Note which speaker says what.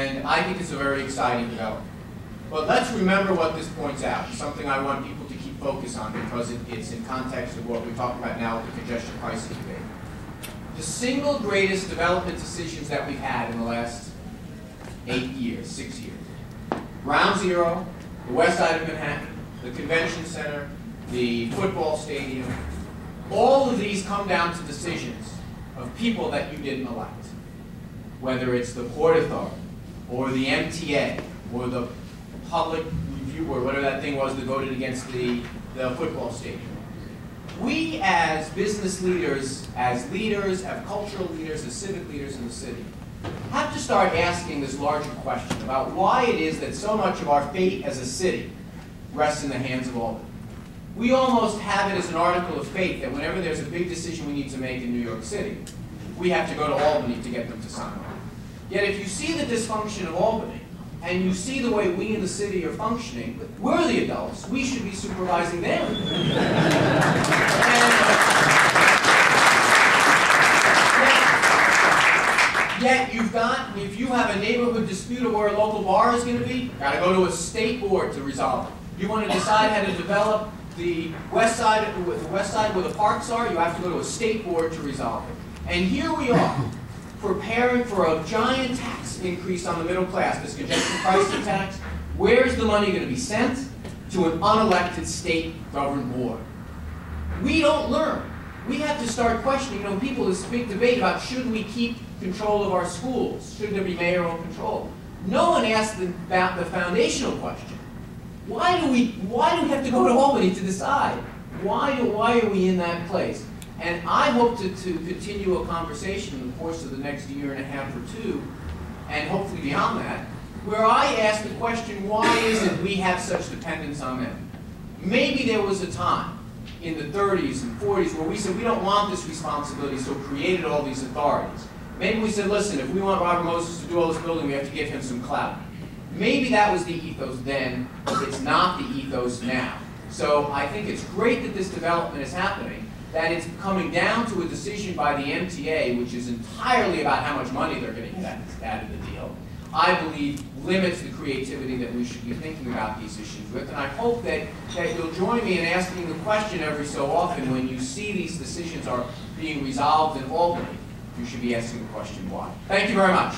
Speaker 1: And I think it's a very exciting development. But let's remember what this points out, something I want people to keep focus on because it's in context of what we're talking about now with the congestion crisis debate. The single greatest development decisions that we've had in the last 6 years. Ground Zero, the west side of Manhattan, the convention center, the football stadium, all of these come down to decisions of people that you didn't elect. Whether it's the Port Authority, or the MTA, or the Public Review Board, whatever that thing was that voted against the football stadium. We as business leaders, as cultural leaders, as civic leaders in the city, have to start asking this larger question about why it is that so much of our fate as a city rests in the hands of Albany. We almost have it as an article of fate that whenever there's a big decision we need to make in New York City, we have to go to Albany to get them to sign on. Yet if you see the dysfunction of Albany, and you see the way we in the city are functioning, we're the adults, we should be supervising them. Yet if you have a neighborhood dispute of where a local bar is going to be, got to go to a state board to resolve it. You want to decide how to develop the west side where the parks are, you have to go to a state board to resolve it. And here we are, preparing for a giant tax increase on the middle class, this congestion pricing tax. Where's the money going to be sent? To an unelected state-governed board. We don't learn. We have to start questioning, people, this big debate about should we keep control of our schools? Should there be mayoral control? No one asked the foundational question. Why do we have to go to Albany to decide? Why are we in that place? And I hope to continue a conversation in the course of the next year and a half or two, and hopefully beyond that, where I ask the question, why is it we have such dependence on them? Maybe there was a time in the 30s and 40s where we said we don't want this responsibility, so created all these authorities. Maybe we said, listen, if we want Robert Moses to do all this building, we have to give him some clout. Maybe that was the ethos then, but it's not the ethos now. So I think it's great that this development is happening, that it's coming down to a decision by the MTA, which is entirely about how much money they're going to get out of the deal, I believe limits the creativity that we should be thinking about these issues with. And I hope that you'll join me in asking the question every so often when you see these decisions are being resolved in Albany, you should be asking the question why. Thank you very much.